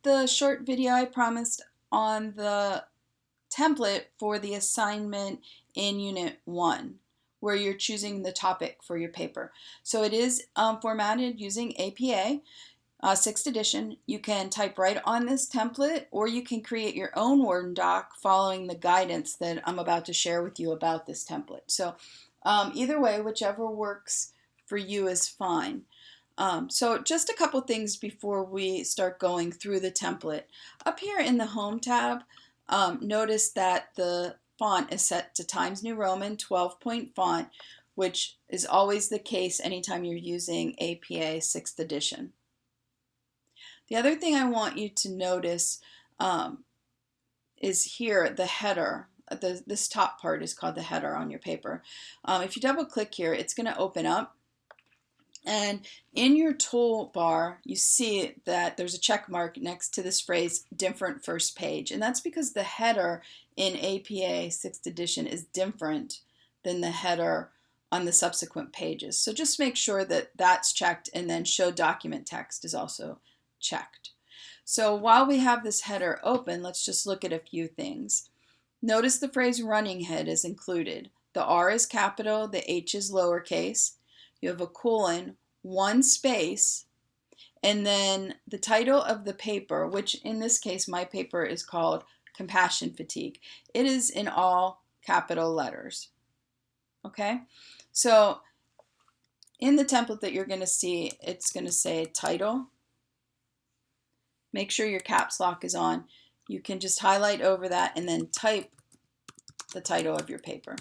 the short video I promised on the template for the assignment in Unit 1, where you're choosing the topic for your paper. So it is formatted using APA. 6th edition. You can type right on this template, or you can create your own Word doc following the guidance that I'm about to share with you about this template. So either way, whichever works for you is fine. So just a couple things before we start going through the template. Up here in the Home tab, notice that the font is set to Times New Roman 12-point font, which is always the case anytime you're using APA 6th edition. The other thing I want you to notice is here the header. This top part is called the header on your paper. If you double click here, it's going to open up. And in your toolbar, you see that there's a check mark next to this phrase, different first page. And that's because the header in APA 6th edition is different than the header on the subsequent pages. So just make sure that that's checked, and then show document text is also checked. So while we have this header open, let's just look at a few things. Notice the phrase running head is included. The R is capital, the H is lowercase. You have a colon, one space, and then the title of the paper, which in this case my paper is called Compassion Fatigue. It is in all capital letters. Okay, so in the template that you're going to see, it's going to say title. Make sure your caps lock is on. You can just highlight over that and then type the title of your paper.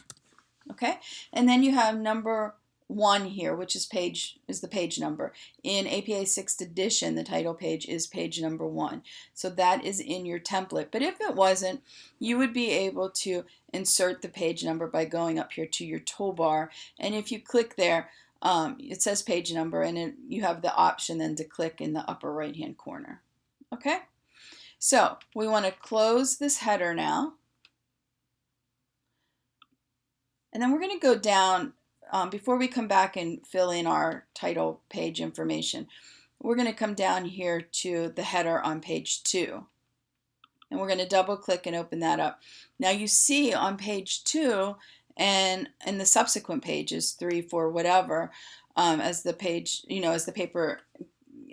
Okay, and then you have number 1 here, which is the page number. In APA 6th edition, the title page is page number 1. So that is in your template. But if it wasn't, you would be able to insert the page number by going up here to your toolbar. And if you click there, it says page number, and you have the option then to click in the upper right hand corner. Okay, so we want to close this header now. And then we're going to go down, before we come back and fill in our title page information, we're going to come down here to the header on page 2. And we're going to double click and open that up. Now you see on page 2 and in the subsequent pages, 3, 4, whatever, as the page, as the paper,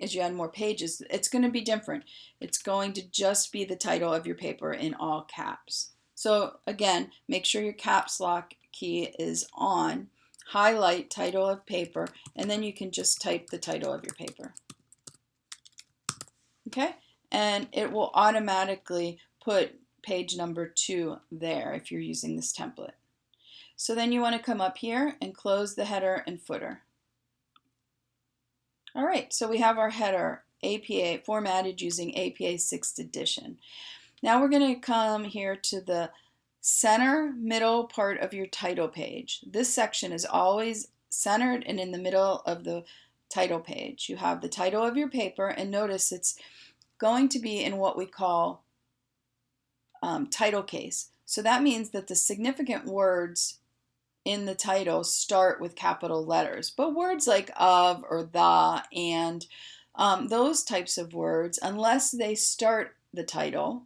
as you add more pages, it's going to be different. It's going to just be the title of your paper in all caps. So again, make sure your caps lock key is on, highlight title of paper, and then you can just type the title of your paper. Okay, and it will automatically put page number 2 there if you're using this template. So then you want to come up here and close the header and footer. All right, so we have our header APA formatted using APA 6th edition. Now we're going to come here to the center middle part of your title page. This section is always centered and in the middle of the title page. You have the title of your paper, and notice it's going to be in what we call title case. So that means that the significant words in the title start with capital letters, but words like of or the and those types of words, unless they start the title,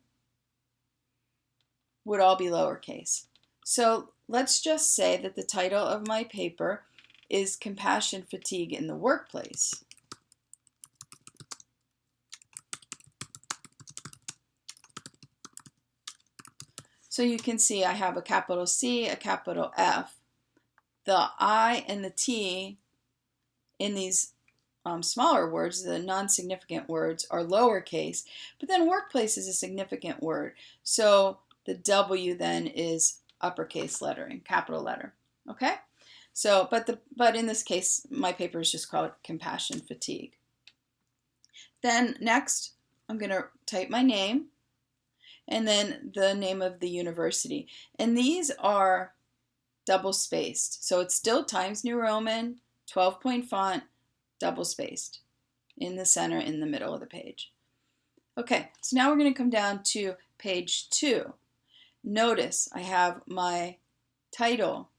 would all be lowercase. So let's just say that the title of my paper is Compassion Fatigue in the Workplace. So you can see I have a capital C, a capital F. The I and the T in these smaller words, the non-significant words, are lowercase, but then workplace is a significant word. So the W then is uppercase lettering, capital letter. Okay? So, but in this case, my paper is just called Compassion Fatigue. Then next, I'm going to type my name and then the name of the university. And these are double spaced. So it's still Times New Roman, 12-point font, double spaced in the center, in the middle of the page. Okay, so now we're going to come down to page 2. Notice I have my title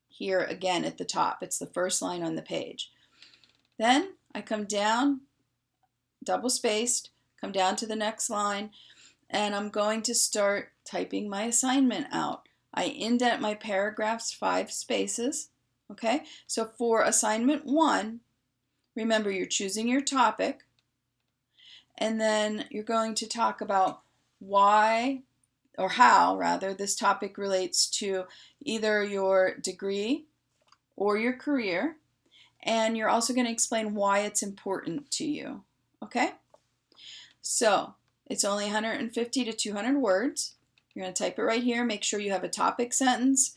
here again at the top. It's the first line on the page. Then I come down, double spaced, come down to the next line, and I'm going to start typing my assignment out. I indent my paragraphs 5 spaces. Okay, so for assignment 1, remember you're choosing your topic, and then you're going to talk about why, or how rather, this topic relates to either your degree or your career, and you're also going to explain why it's important to you. Okay, so it's only 150 to 200 words. You're going to type it right here. Make sure you have a topic sentence.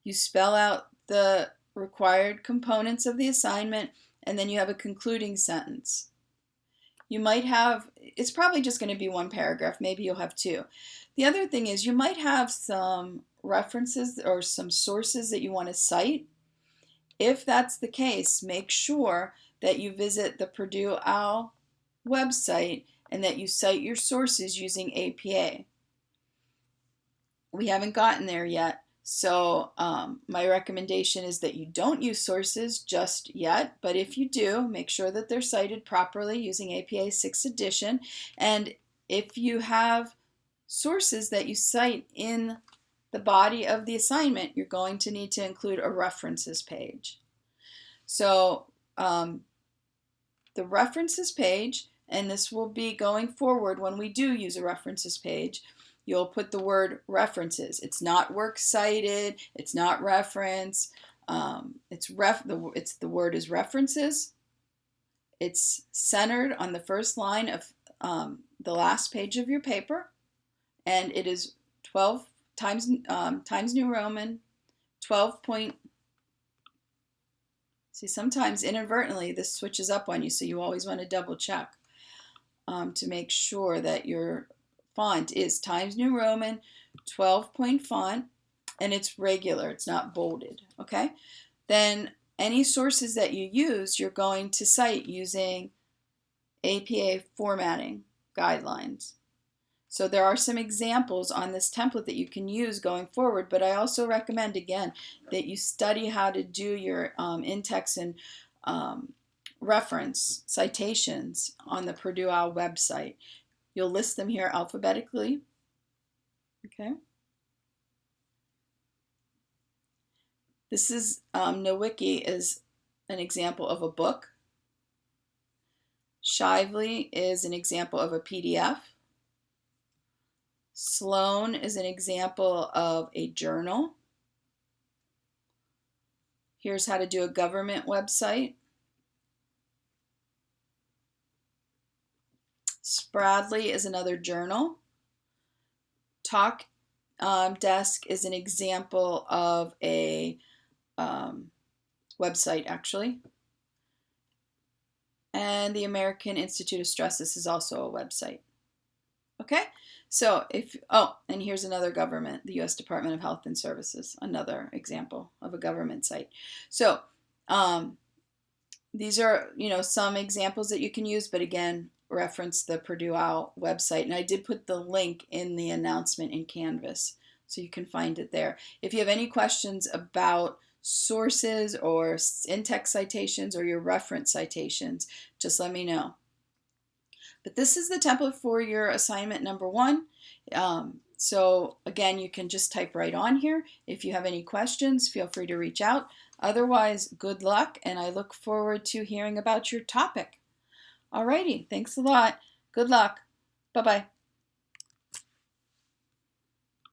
You spell out the required components of the assignment, and then you have a concluding sentence. You might have, it's probably just going to be 1 paragraph, maybe you'll have 2. The other thing is you might have some references or some sources that you want to cite. If that's the case, make sure that you visit the Purdue OWL website and that you cite your sources using APA. We haven't gotten there yet, so my recommendation is that you don't use sources just yet, but if you do, make sure that they're cited properly using APA 6th edition. And if you have sources that you cite in the body of the assignment, you're going to need to include a references page. So the references page, and this will be going forward when we do use a references page, you'll put the word references. It's not works cited, it's not reference, the word is references. It's centered on the first line of the last page of your paper, and it is 12 times New Roman, 12 point. See, sometimes inadvertently this switches up on you, so you always want to double check to make sure that your font is Times New Roman, 12-point font, and it's regular, it's not bolded, okay? Then any sources that you use, you're going to cite using APA formatting guidelines. So there are some examples on this template that you can use going forward, but I also recommend, again, that you study how to do your in-text and reference citations on the Purdue OWL website. You'll list them here alphabetically. Okay. This is Nowiki is an example of a book. Shively is an example of a PDF. Sloan is an example of a journal. Here's how to do a government website. Spradley is another journal. Talk Desk is an example of a website, actually. And the American Institute of Stress, this is also a website. Okay, so and here's another government, the U.S. Department of Health and Services, another example of a government site. So these are, some examples that you can use, but again, reference the Purdue OWL website. And I did put the link in the announcement in Canvas, so you can find it there. If you have any questions about sources or in-text citations or your reference citations, just let me know. But this is the template for your assignment number 1. So again, you can just type right on here. If you have any questions, feel free to reach out. Otherwise, good luck, and I look forward to hearing about your topic. Alrighty, thanks a lot. Good luck. Bye-bye.